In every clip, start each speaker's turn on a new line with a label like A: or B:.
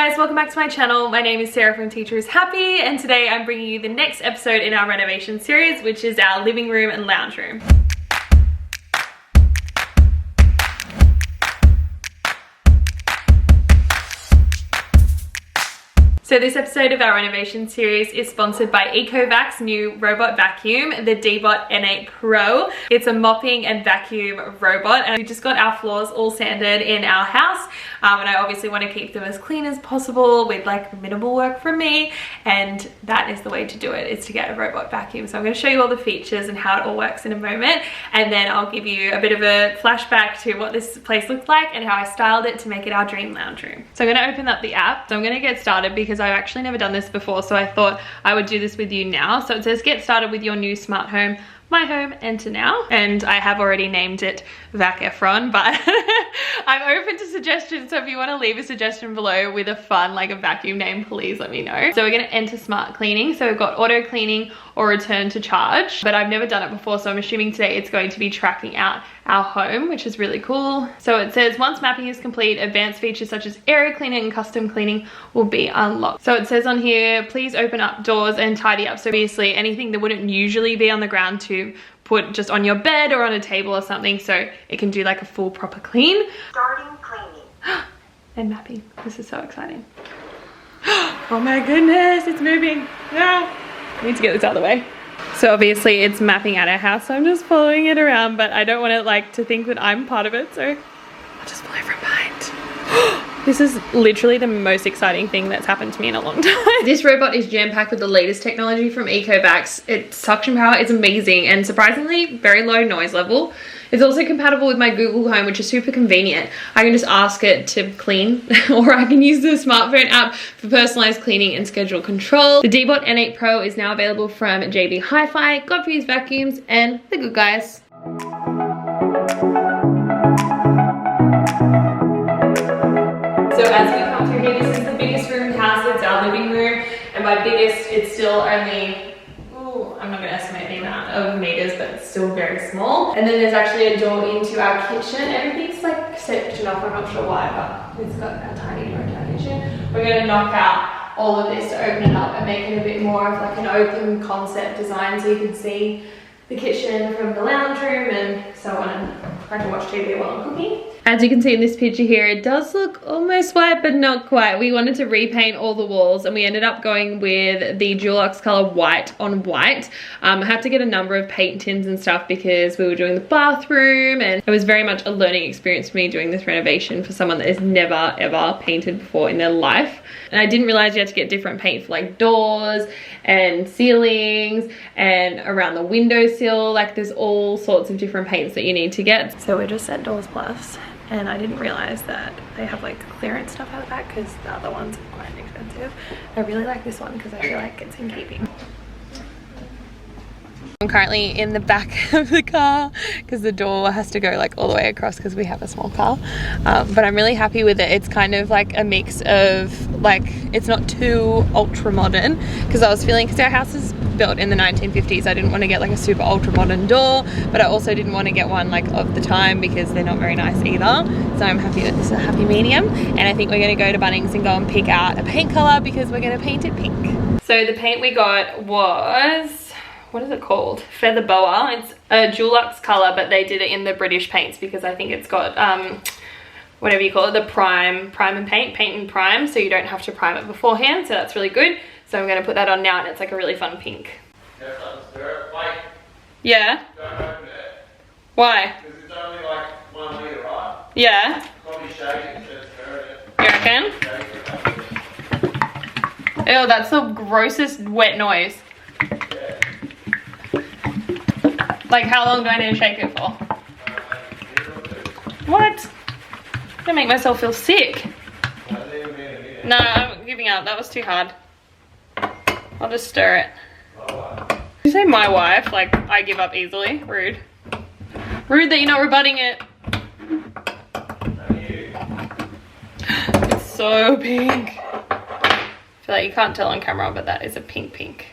A: guys, welcome back to my channel. My name is Sarah from Teacher is Happy, and today I'm bringing you the next episode in our renovation series, which is our living room and lounge room. So this episode of our renovation series is sponsored by ECOVACS new robot vacuum, the DEEBOT N8 Pro. It's a mopping and vacuum robot, and we just got our floors all sanded in our house, and I obviously want to keep them as clean as possible with like minimal work from me, and that is the way to do it, is to get a robot vacuum. So I'm going to show you all the features and how it all works in a moment, and then I'll give you a bit of a flashback to what this place looks like and how I styled it to make it our dream lounge room. So I'm going to open up the app. So I'm going to get started because I've actually never done this before, so I thought I would do this with you now. So it says get started with your new smart home. My home, enter now, and I have already named it Vac Efron, but I'm open to suggestions, so if you want to leave a suggestion below with a fun, like a vacuum name, please let me know. So we're going to enter smart cleaning. So we've got auto cleaning or return to charge, but I've never done it before, so I'm assuming today it's going to be tracking out our home, which is really cool. So it says once mapping is complete, advanced features such as area cleaning and custom cleaning will be unlocked. So it says on here, please open up doors and tidy up. So obviously anything that wouldn't usually be on the ground to put just on your bed or on a table or something, so it can do like a full proper clean.
B: Starting cleaning.
A: And mapping. This is so exciting. Oh my goodness, it's moving. No. I need to get this out of the way. So obviously it's mapping out our house, so I'm just following it around, but I don't want it like to think that I'm part of it, so I'll just follow from behind. This is literally the most exciting thing that's happened to me in a long time. This robot is jam-packed with the latest technology from EcoVacs. Its suction power is amazing and surprisingly very low noise level. It's also compatible with my Google Home, which is super convenient. I can just ask it to clean, or I can use the smartphone app for personalized cleaning and schedule control. The DEEBOT N8 Pro is now available from JB Hi-Fi, Godfreys Vacuums, and The Good Guys. So as we come through here, this is the biggest room in the house. It's our living room, and by biggest, it's still only, I'm not going to estimate the amount of meters, but it's still very small. And then there's actually a door into our kitchen. Everything's like sectioned off, I'm not sure why, but it's got a tiny door into our kitchen. We're going to knock out all of this to open it up and make it a bit more of like an open concept design, so you can see the kitchen from the lounge room and so on, and I can watch TV while I'm cooking. As you can see in this picture here, it does look almost white, but not quite. We wanted to repaint all the walls, and we ended up going with the Dulux color white on white. I had to get a number of paint tins and stuff because we were doing the bathroom, and it was very much a learning experience for me doing this renovation for someone that has never ever painted before in their life. And I didn't realize you had to get different paint for like doors and ceilings and around the windowsill. Like there's all sorts of different paints that you need to get. So we're just at Doors Plus, and I didn't realize that they have like clearance stuff out the back because the other ones are quite expensive. I really like this one because I feel like it's in keeping. I'm currently in the back of the car because the door has to go like all the way across because we have a small car, but I'm really happy with it. It's kind of like a mix of like, it's not too ultra modern, because I was feeling, because our house is built in the 1950s, I didn't want to get like a super ultra modern door, but I also didn't want to get one like of the time because they're not very nice either. So I'm happy that this is a happy medium, and I think we're going to go to Bunnings and go and pick out a paint color because we're going to paint it pink. So the paint we got was, what is it called? Feather Boa. It's a Dulux color, but they did it in the British paints because I think it's got whatever you call it, the prime and paint and prime, so you don't have to prime it beforehand, so that's really good. So I'm going to put that on now, and it's like a really fun pink. Yeah?
C: Don't open it.
A: Why?
C: Because it's only like 1 litre, right?
A: Yeah.
C: Probably shake it to stir it.
A: You reckon? Ew, that's the grossest wet noise.
C: Yeah.
A: Like, how long do I need to shake it for? What? I'm gonna make myself feel sick. No, I'm giving up. That was too hard. I'll just stir it. Did you say my wife? Like, I give up easily. Rude. Rude that you're not rebutting it. It's so pink. I feel like you can't tell on camera, but that is a pink.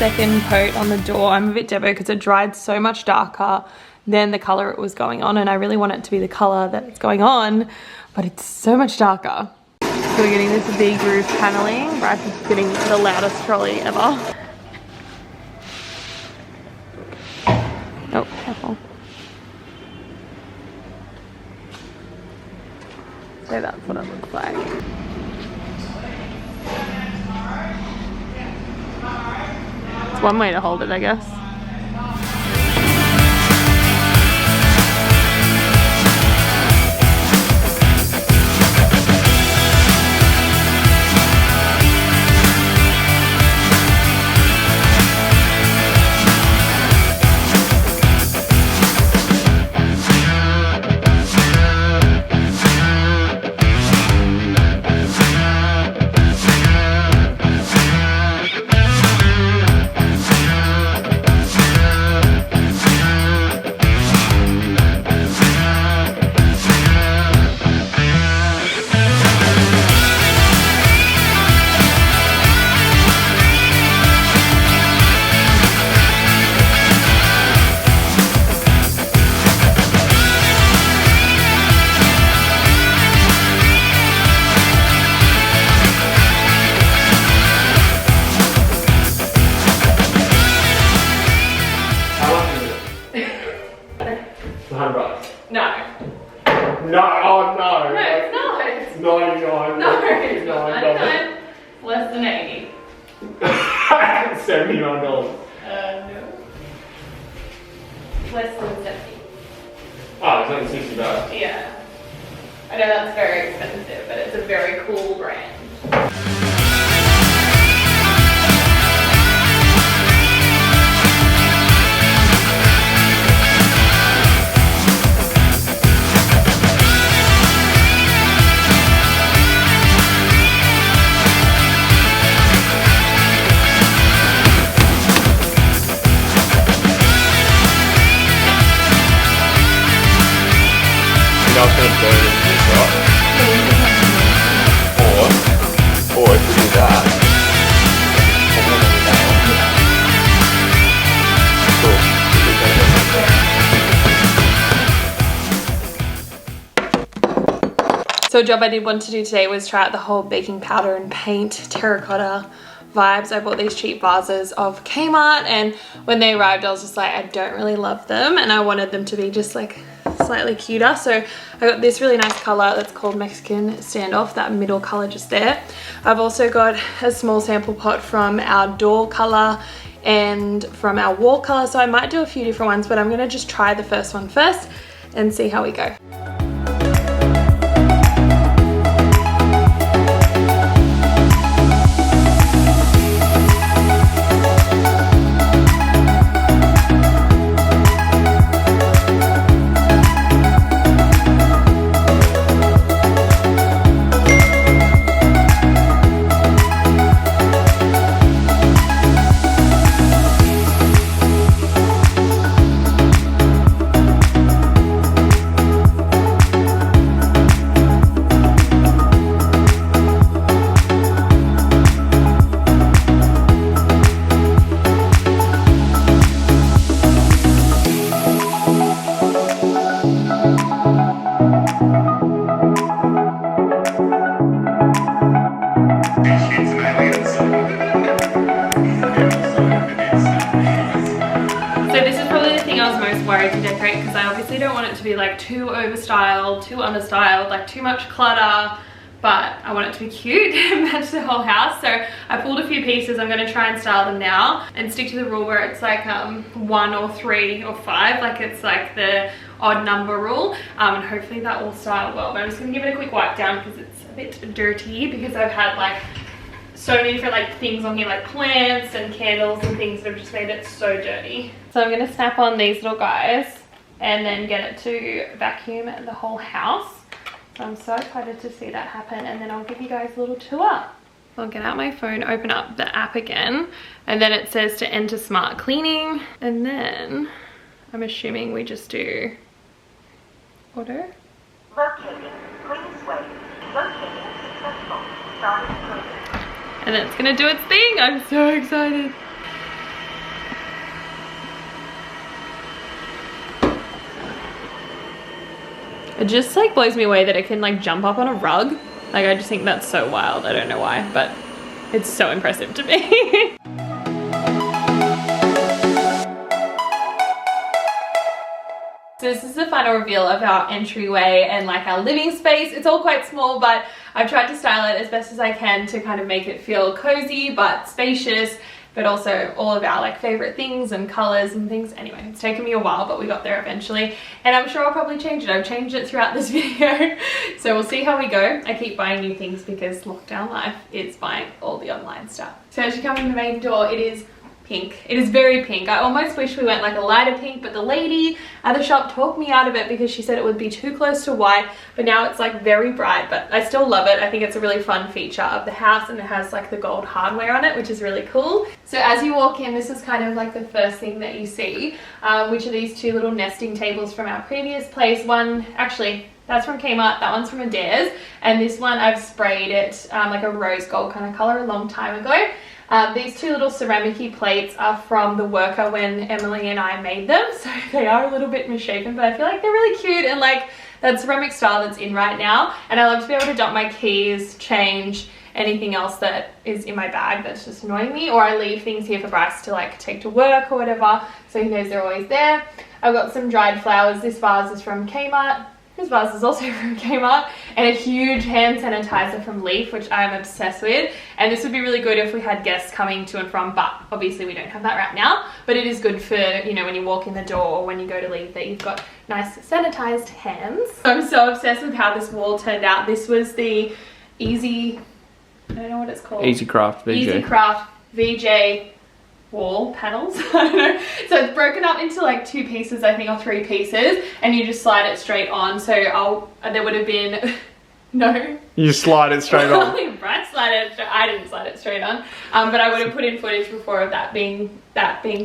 A: second coat on the door. I'm a bit devo because it dried so much darker than the color it was going on, and I really want it to be the color that it's going on, but it's so much darker. So we're getting this big roof paneling. Bryce is getting the loudest trolley ever. Oh, careful. So that's what it looks like. It's one way to hold it, I guess.
C: $100.
A: No.
C: No, oh no.
A: No, it's not.
C: It's 99.
A: No, it's not.
C: $99.
A: 99. Less than 80.
C: $79.
A: No. Less than 70.
C: Oh, it's only $60.
A: Yeah. I know that's very expensive, but it's a very cool brand.
D: I was going to burn it this right. Or if we do that,
A: So a job I did want to do today was try out the whole baking powder and paint terracotta vibes. I bought these cheap vases of Kmart, and when they arrived I was just like, I don't really love them, and I wanted them to be just like slightly cuter. So I got this really nice color that's called Mexican Standoff, that middle color just there. I've also got a small sample pot from our door color and from our wall color, so I might do a few different ones, but I'm gonna just try the first one first and see how we go. To decorate, because I obviously don't want it to be like too overstyled, too understyled, like too much clutter, but I want it to be cute and match the whole house. So I pulled a few pieces. I'm going to try and style them now and stick to the rule where it's like 1 or 3 or 5, like it's like the odd number rule, and hopefully that will style well. But I'm just going to give it a quick wipe down because it's a bit dirty, because I've had like so many different like things on here, like plants and candles and things that have just made it so dirty. So I'm going to snap on these little guys and then get it to vacuum the whole house. So I'm so excited to see that happen, and then I'll give you guys a little tour. I'll get out my phone, open up the app again, and then it says to enter smart cleaning, and then I'm assuming we just do auto.
B: Locating. Please wait. Locating successful. Starting cleaning.
A: And it's gonna do its thing. I'm so excited. It just like blows me away that it can like jump up on a rug. Like I just think that's so wild. I don't know why, but it's so impressive to me. So this is the final reveal of our entryway and like our living space. It's all quite small, but I've tried to style it as best as I can to kind of make it feel cozy but spacious, but also all of our like favorite things and colors and things. Anyway, it's taken me a while, but we got there eventually, and I'm sure I'll probably change it. I've changed it throughout this video, so we'll see how we go. I keep buying new things because lockdown life is buying all the online stuff. So as you come in the main door, it is pink. It is very pink. I almost wish we went like a lighter pink, but the lady at the shop talked me out of it because she said it would be too close to white, but now it's like very bright, but I still love it. I think it's a really fun feature of the house, and it has like the gold hardware on it, which is really cool. So as you walk in, this is kind of like the first thing that you see, which are these two little nesting tables from our previous place. One, actually, that's from Kmart, that one's from Adair's, and this one I've sprayed it like a rose gold kind of color a long time ago. These two little ceramic-y plates are from the worker when Emily and I made them, so they are a little bit misshapen, but I feel like they're really cute and like that ceramic style that's in right now. And I love to be able to dump my keys, change, anything else that is in my bag that's just annoying me, or I leave things here for Bryce to like take to work or whatever, so he knows they're always there. I've got some dried flowers. This vase is from Kmart. This vase is also from Kmart, and a huge hand sanitizer from Leaf, which I'm obsessed with. And this would be really good if we had guests coming to and from, but obviously we don't have that right now. But it is good for, you know, when you walk in the door or when you go to leave, that you've got nice sanitized hands. I'm so obsessed with how this wall turned out. This was the I don't know what it's called.
C: EasyCraft VJ.
A: EasyCraft VJ wall panels. I don't know. So it's broken up into like 2 pieces, I think, or 3 pieces, and you just slide it straight on. So there would have been no.
C: You slide it straight on.
A: Only Brad slide it. I didn't slide it straight on, but I would have put in footage before of that being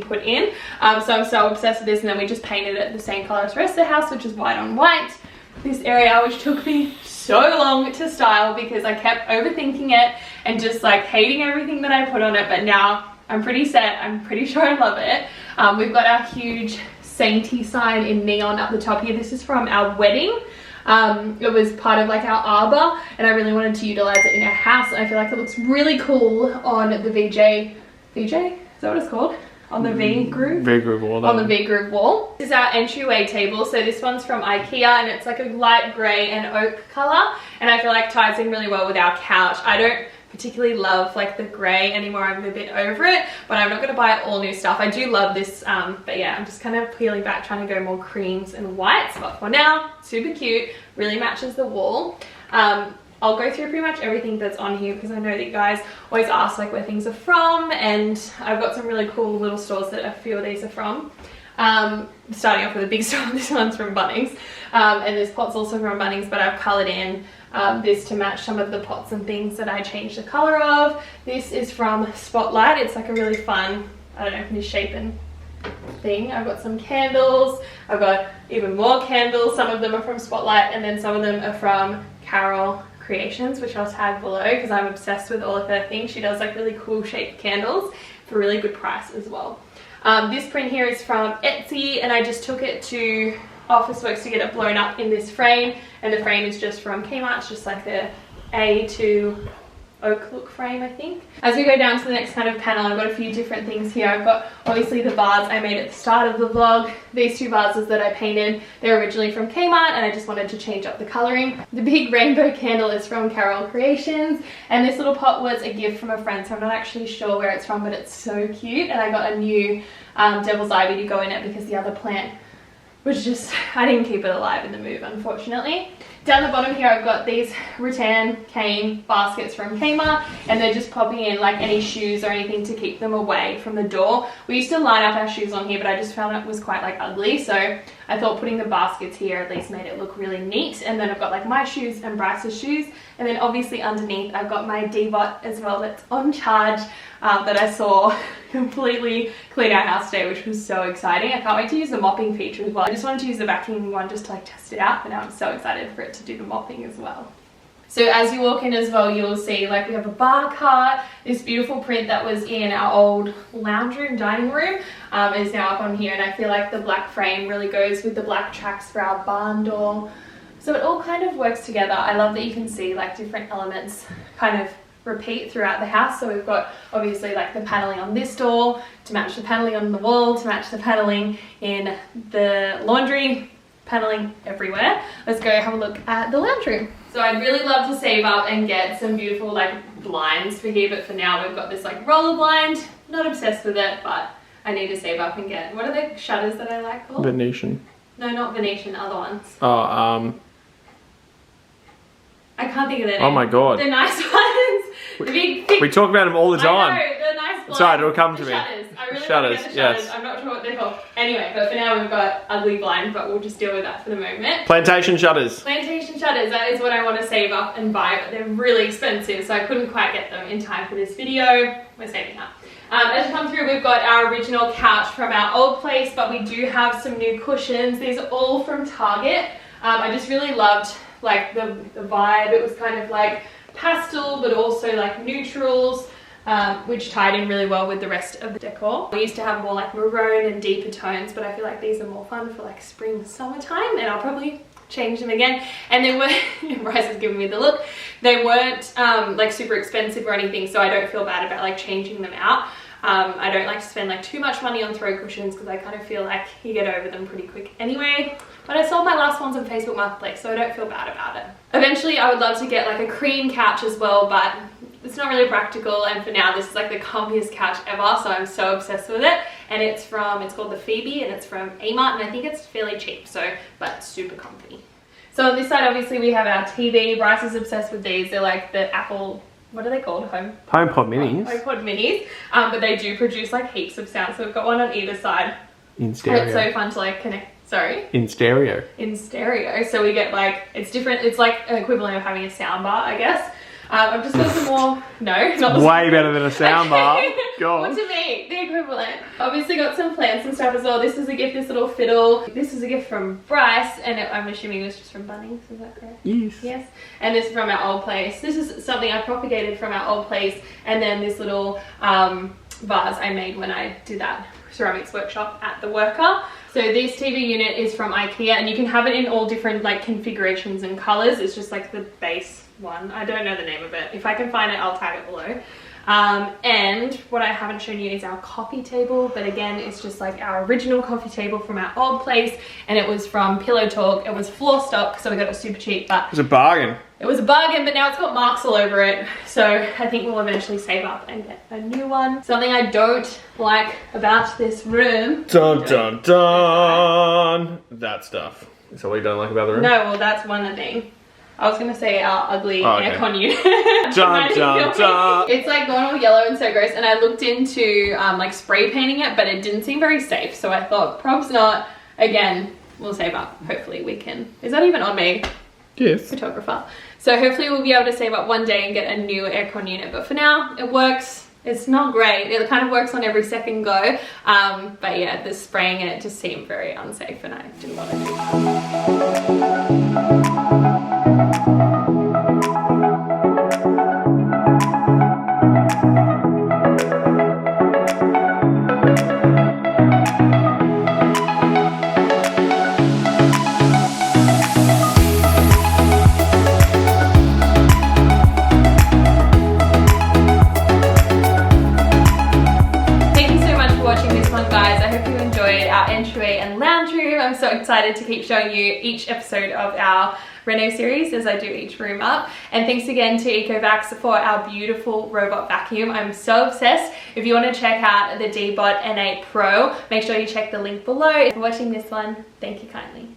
A: put in. So I'm so obsessed with this, and then we just painted it the same color as the rest of the house, which is white on white. This area, which took me so long to style because I kept overthinking it and just like hating everything that I put on it, but now I'm pretty set. I'm pretty sure I love it. We've got our huge Sainty sign in neon up the top here. This is from our wedding. It was part of like our arbor, and I really wanted to utilize it in our house. I feel like it looks really cool on the VJ? Is that what it's called? On the V-groove?
C: V-groove wall.
A: On the V-groove wall. This is our entryway table. So this one's from IKEA, and it's like a light grey and oak colour, and I feel like ties in really well with our couch. I don't particularly love like the grey anymore. I'm a bit over it, but I'm not going to buy all new stuff. I do love this, but yeah, I'm just kind of peeling back, trying to go more creams and whites, but for now, super cute, really matches the wall. I'll go through pretty much everything that's on here because I know that you guys always ask like where things are from, and I've got some really cool little stores that a few of these are from. Starting off with a big store. This one's from Bunnings, and this pot's also from Bunnings, but I've coloured in this to match some of the pots and things that I changed the colour of. This is from Spotlight. It's like a really fun, I don't know, misshapen thing. I've got some candles. I've got even more candles. Some of them are from Spotlight, and then some of them are from Carol Creations, which I'll tag below because I'm obsessed with all of her things. She does like really cool shaped candles for a really good price as well. This print here is from Etsy, and I just took it to Officeworks to get it blown up in this frame, and the frame is just from Kmart. It's just like the A2 oak look frame, I think. As we go down to the next kind of panel, I've got a few different things here. I've got obviously the vase I made at the start of the vlog. These 2 vases that I painted, they're originally from Kmart, and I just wanted to change up the colouring. The big rainbow candle is from Carol Creations, and this little pot was a gift from a friend, so I'm not actually sure where it's from, but it's so cute. And I got a new devil's ivy to go in it because the other plant was just, I didn't keep it alive in the move, unfortunately. Down the bottom here, I've got these rattan cane baskets from Kmart, and they're just popping in like any shoes or anything to keep them away from the door. We used to line up our shoes on here, but I just found it was quite like ugly, so I thought putting the baskets here at least made it look really neat. And then I've got like my shoes and Bryce's shoes, and then obviously underneath I've got my DEEBOT as well that's on charge, that I saw completely clean our house today, which was so exciting. I can't wait to use the mopping feature as well. I just wanted to use the vacuuming one just to like test it out, but now I'm so excited for it to do the mopping as well. So as you walk in as well, you'll see like we have a bar cart. This beautiful print that was in our old lounge room, dining room, is now up on here, and I feel like the black frame really goes with the black tracks for our barn door. So it all kind of works together. I love that you can see like different elements kind of repeat throughout the house. So we've got obviously like the paneling on this door to match the paneling on the wall, to match the paneling in the laundry, paneling everywhere. Let's go have a look at the lounge room. So I'd really love to save up and get some beautiful like blinds for here, but for now we've got this like roller blind. Not obsessed with it, but I need to save up and get, what are the shutters that I like called?
C: Venetian.
A: No, not Venetian, other ones.
C: Oh,
A: I can't think of their name.
C: oh my god.
A: The nice ones. The big, thick.
C: We talk about them all the time.
A: I know, the nice blinds.
C: It's alright, it'll come to me.
A: Shutters. I really
C: Shutters,
A: want to get the shutters.
C: yes.
A: I'm not sure what they're called. Anyway, but for now we've got ugly blind, but we'll just deal with that for the moment.
C: Plantation shutters.
A: Plantation shutters, that is what I want to save up and buy, but they're really expensive, so I couldn't quite get them in time for this video. We're saving up. As you come through, we've got our original couch from our old place, but we do have some new cushions. These are all from Target. I just really loved like the vibe. It was kind of like pastel, but also like neutrals, which tied in really well with the rest of the decor. We used to have more like maroon and deeper tones, but I feel like these are more fun for like spring, summertime, and I'll probably change them again. And they were, Bryce is giving me the look, they weren't like super expensive or anything, so I don't feel bad about like changing them out. I don't like to spend like too much money on throw cushions because I kind of feel like you get over them pretty quick anyway. But I sold my last ones on Facebook Marketplace, so I don't feel bad about it. Eventually I would love to get like a cream couch as well, but it's not really practical, and for now this is like the comfiest couch ever, so I'm so obsessed with it. And it's called the Phoebe, and it's from Amart, and I think it's fairly cheap, so, but super comfy. So on this side obviously we have our TV. Bryce is obsessed with these. They're like the Apple, what are they called?
C: HomePod minis.
A: HomePod minis, but they do produce like heaps of sound, so we've got one on either side.
C: In stereo.
A: And it's so fun to like connect. Sorry?
C: In stereo.
A: In stereo. So we get like, it's different. It's like an equivalent of having a sound bar, I guess. I've just got some more, no, not the
C: Way better than a sound bar. God.
A: What to me, the equivalent. Obviously got some plants and stuff as well. This is a gift, this little fiddle. This is a gift from Bryce, and I'm assuming it was just from Bunnings, is that correct?
C: Yes.
A: Yes. And this is from our old place. This is something I propagated from our old place, and then this little vase I made when I did that ceramics workshop at the worker. So this TV unit is from IKEA, and you can have it in all different like configurations and colors. It's just like the base one. I don't know the name of it. If I can find it, I'll tag it below. And what I haven't shown you is our coffee table, but again, it's just like our original coffee table from our old place, and it was from Pillow Talk. It was floor stock, so we got it super cheap, but
C: It was a bargain.
A: it was a bargain, but now it's got marks all over it. So I think we'll eventually save up and get a new one. Something I don't like about this room.
C: Dun dun dun. That stuff. Is that what you don't like about the room?
A: No, well that's one thing. I was gonna say our ugly
C: okay.
A: aircon unit.
C: Dun dun dun.
A: It's like gone all yellow and so gross, and I looked into like spray painting it, but it didn't seem very safe. So I thought, probs not. Again, we'll save up. Hopefully we can. Is that even on me?
C: Yes.
A: Photographer. So hopefully we'll be able to save up one day and get a new aircon unit. But for now, it works. It's not great. It kind of works on every second go. But yeah, the spraying it just seemed very unsafe, and I didn't want to do that. Entryway and Loungeroom. I'm so excited to keep showing you each episode of our Reno series as I do each room up. And thanks again to EcoVacs for our beautiful robot vacuum. I'm so obsessed. If you want to check out the DEEBOT N8 Pro, make sure you check the link below. If you're watching this one, thank you kindly.